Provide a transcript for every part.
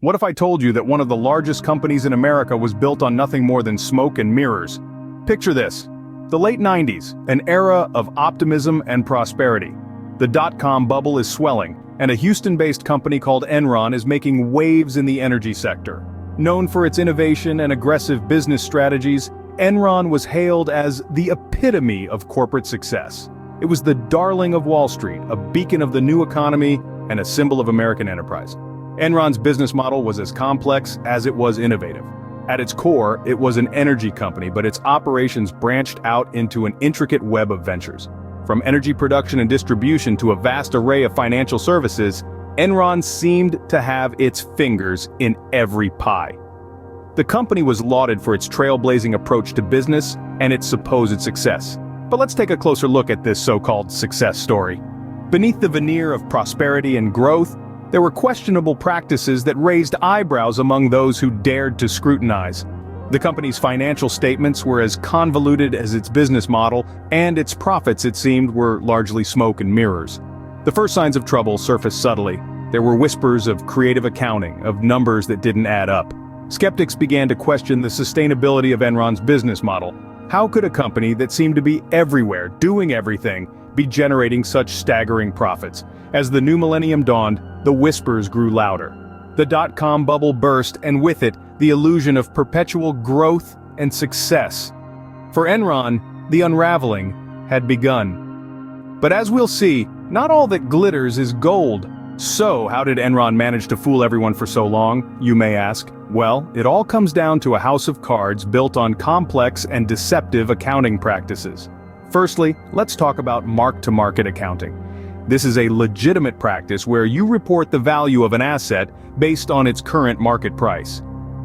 What if I told you that one of the largest companies in America was built on nothing more than smoke and mirrors? Picture this. The late 90s, an era of optimism and prosperity. The dot-com bubble is swelling, and a Houston-based company called Enron is making waves in the energy sector. Known for its innovation and aggressive business strategies, Enron was hailed as the epitome of corporate success. It was the darling of Wall Street, a beacon of the new economy, and a symbol of American enterprise. Enron's business model was as complex as it was innovative. At its core, it was an energy company, but its operations branched out into an intricate web of ventures. From energy production and distribution to a vast array of financial services, Enron seemed to have its fingers in every pie. The company was lauded for its trailblazing approach to business and its supposed success. But let's take a closer look at this so-called success story. Beneath the veneer of prosperity and growth, there were questionable practices that raised eyebrows among those who dared to scrutinize. The company's financial statements were as convoluted as its business model, and its profits, it seemed, were largely smoke and mirrors. The first signs of trouble surfaced subtly. There were whispers of creative accounting, of numbers that didn't add up. Skeptics began to question the sustainability of Enron's business model. How could a company that seemed to be everywhere, doing everything, be generating such staggering profits? As the new millennium dawned, the whispers grew louder. The dot-com bubble burst, and with it, the illusion of perpetual growth and success. For Enron, the unraveling had begun. But as we'll see, not all that glitters is gold. So, how did Enron manage to fool everyone for so long, you may ask? Well, it all comes down to a house of cards built on complex and deceptive accounting practices. Firstly, let's talk about mark-to-market accounting. This is a legitimate practice where you report the value of an asset based on its current market price.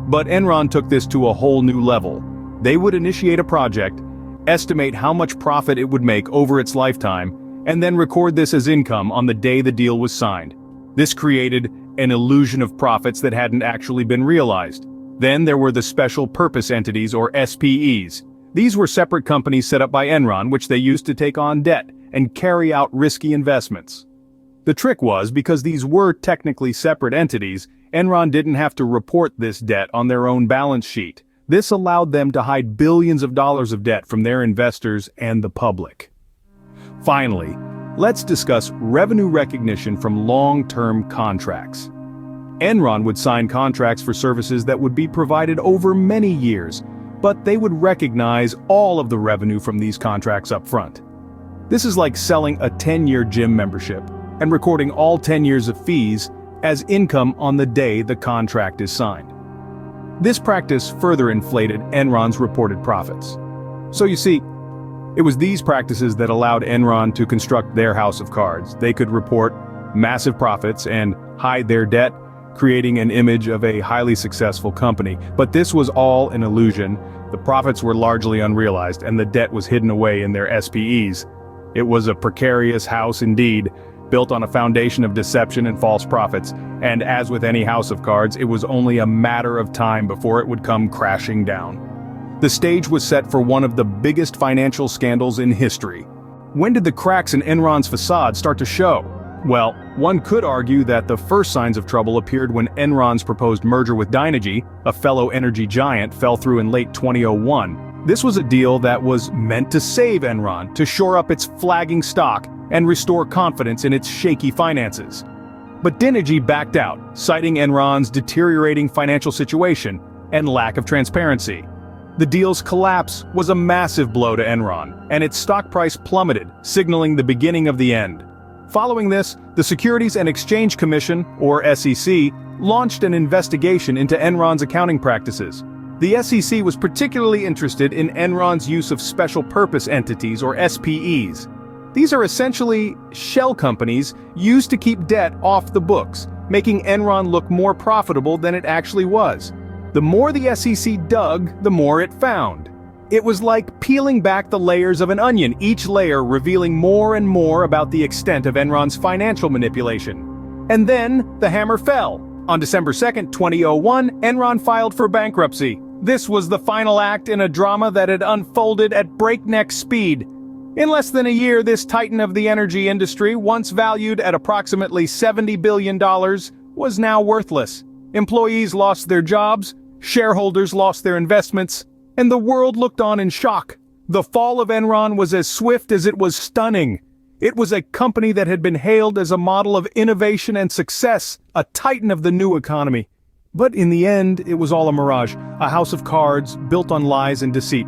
But Enron took this to a whole new level. They would initiate a project, estimate how much profit it would make over its lifetime, and then record this as income on the day the deal was signed. This created an illusion of profits that hadn't actually been realized. Then there were the special purpose entities, or SPEs. These were separate companies set up by Enron which they used to take on debt and carry out risky investments. The trick was, because these were technically separate entities, Enron didn't have to report this debt on their own balance sheet. This allowed them to hide billions of dollars of debt from their investors and the public. Finally, let's discuss revenue recognition from long-term contracts. Enron would sign contracts for services that would be provided over many years, but they would recognize all of the revenue from these contracts up front. This is like selling a 10-year gym membership and recording all 10 years of fees as income on the day the contract is signed. This practice further inflated Enron's reported profits. So you see, it was these practices that allowed Enron to construct their house of cards. They could report massive profits and hide their debt, creating an image of a highly successful company. But this was all an illusion. The profits were largely unrealized, and the debt was hidden away in their SPEs. It was a precarious house indeed, built on a foundation of deception and false profits, and as with any house of cards, it was only a matter of time before it would come crashing down. The stage was set for one of the biggest financial scandals in history. When did the cracks in Enron's facade start to show? Well, one could argue that the first signs of trouble appeared when Enron's proposed merger with Dynegy, a fellow energy giant, fell through in late 2001. This was a deal that was meant to save Enron, to shore up its flagging stock, and restore confidence in its shaky finances. But Dynegy backed out, citing Enron's deteriorating financial situation and lack of transparency. The deal's collapse was a massive blow to Enron, and its stock price plummeted, signaling the beginning of the end. Following this, the Securities and Exchange Commission, or SEC, launched an investigation into Enron's accounting practices. The SEC was particularly interested in Enron's use of special purpose entities, or SPEs. These are essentially shell companies used to keep debt off the books, making Enron look more profitable than it actually was. The more the SEC dug, the more it found. It was like peeling back the layers of an onion, each layer revealing more and more about the extent of Enron's financial manipulation. And then the hammer fell. On December 2, 2001, Enron filed for bankruptcy. This was the final act in a drama that had unfolded at breakneck speed. In less than a year, this titan of the energy industry, once valued at approximately $70 billion, was now worthless. Employees lost their jobs, shareholders lost their investments, and the world looked on in shock. The fall of Enron was as swift as it was stunning. It was a company that had been hailed as a model of innovation and success, a titan of the new economy. But in the end, it was all a mirage, a house of cards built on lies and deceit.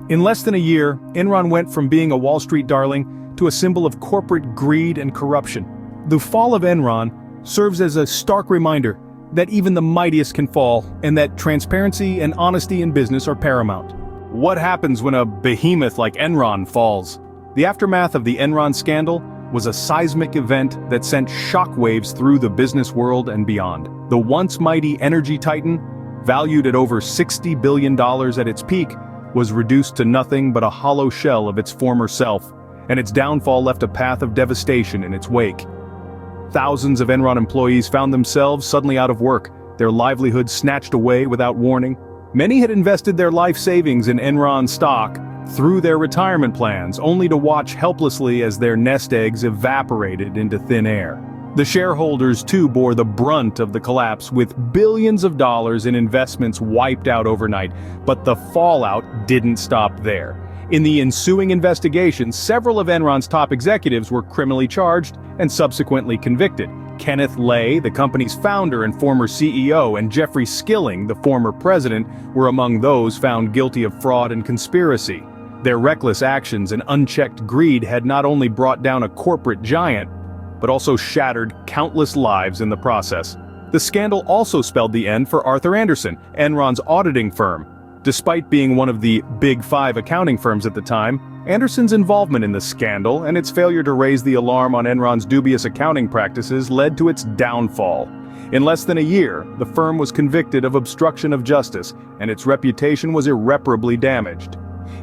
In less than a year, Enron went from being a Wall Street darling to a symbol of corporate greed and corruption. The fall of Enron serves as a stark reminder that even the mightiest can fall, and that transparency and honesty in business are paramount. What happens when a behemoth like Enron falls? The aftermath of the Enron scandal was a seismic event that sent shockwaves through the business world and beyond. The once mighty energy titan, valued at over $60 billion at its peak, was reduced to nothing but a hollow shell of its former self, and its downfall left a path of devastation in its wake. Thousands of Enron employees found themselves suddenly out of work, their livelihoods snatched away without warning. Many had invested their life savings in Enron stock through their retirement plans, only to watch helplessly as their nest eggs evaporated into thin air. The shareholders too bore the brunt of the collapse, with billions of dollars in investments wiped out overnight. But the fallout didn't stop there. In the ensuing investigation, several of Enron's top executives were criminally charged and subsequently convicted. Kenneth Lay, the company's founder and former CEO, and Jeffrey Skilling, the former president, were among those found guilty of fraud and conspiracy. Their reckless actions and unchecked greed had not only brought down a corporate giant, but also shattered countless lives in the process. The scandal also spelled the end for Arthur Andersen, Enron's auditing firm. Despite being one of the Big Five accounting firms at the time, Andersen's involvement in the scandal and its failure to raise the alarm on Enron's dubious accounting practices led to its downfall. In less than a year, the firm was convicted of obstruction of justice, and its reputation was irreparably damaged.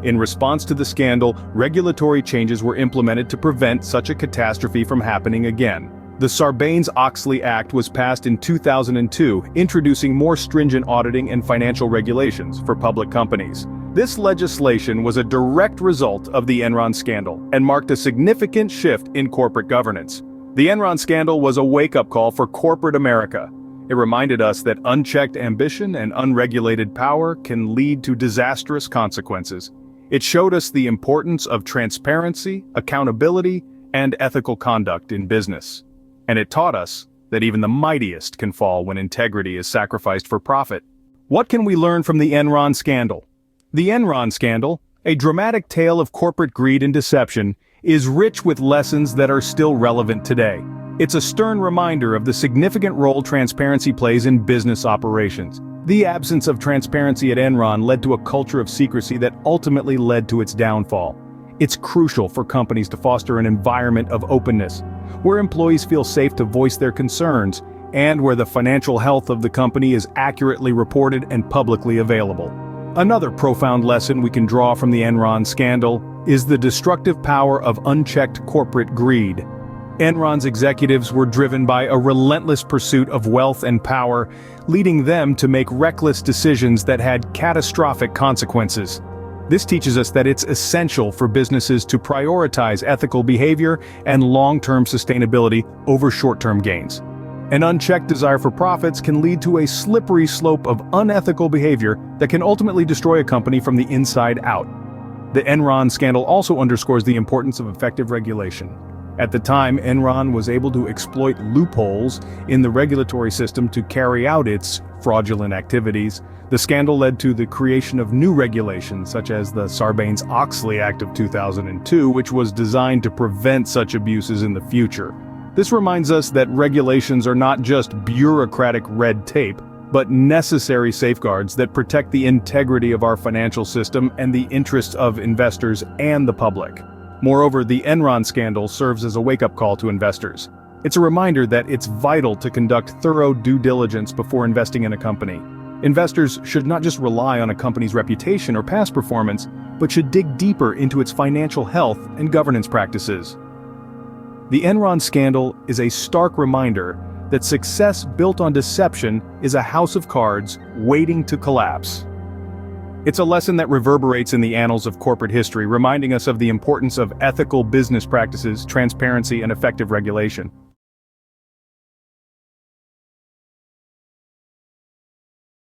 In response to the scandal, regulatory changes were implemented to prevent such a catastrophe from happening again. The Sarbanes-Oxley Act was passed in 2002, introducing more stringent auditing and financial regulations for public companies. This legislation was a direct result of the Enron scandal and marked a significant shift in corporate governance. The Enron scandal was a wake-up call for corporate America. It reminded us that unchecked ambition and unregulated power can lead to disastrous consequences. It showed us the importance of transparency, accountability, and ethical conduct in business. And it taught us that even the mightiest can fall when integrity is sacrificed for profit. What can we learn from the Enron scandal? The Enron scandal, a dramatic tale of corporate greed and deception, is rich with lessons that are still relevant today. It's a stern reminder of the significant role transparency plays in business operations. The absence of transparency at Enron led to a culture of secrecy that ultimately led to its downfall. It's crucial for companies to foster an environment of openness, where employees feel safe to voice their concerns, and where the financial health of the company is accurately reported and publicly available. Another profound lesson we can draw from the Enron scandal is the destructive power of unchecked corporate greed. Enron's executives were driven by a relentless pursuit of wealth and power, leading them to make reckless decisions that had catastrophic consequences. This teaches us that it's essential for businesses to prioritize ethical behavior and long-term sustainability over short-term gains. An unchecked desire for profits can lead to a slippery slope of unethical behavior that can ultimately destroy a company from the inside out. The Enron scandal also underscores the importance of effective regulation. At the time, Enron was able to exploit loopholes in the regulatory system to carry out its fraudulent activities. The scandal led to the creation of new regulations, such as the Sarbanes-Oxley Act of 2002, which was designed to prevent such abuses in the future. This reminds us that regulations are not just bureaucratic red tape, but necessary safeguards that protect the integrity of our financial system and the interests of investors and the public. Moreover, the Enron scandal serves as a wake-up call to investors. It's a reminder that it's vital to conduct thorough due diligence before investing in a company. Investors should not just rely on a company's reputation or past performance, but should dig deeper into its financial health and governance practices. The Enron scandal is a stark reminder that success built on deception is a house of cards waiting to collapse. It's a lesson that reverberates in the annals of corporate history, reminding us of the importance of ethical business practices, transparency, and effective regulation.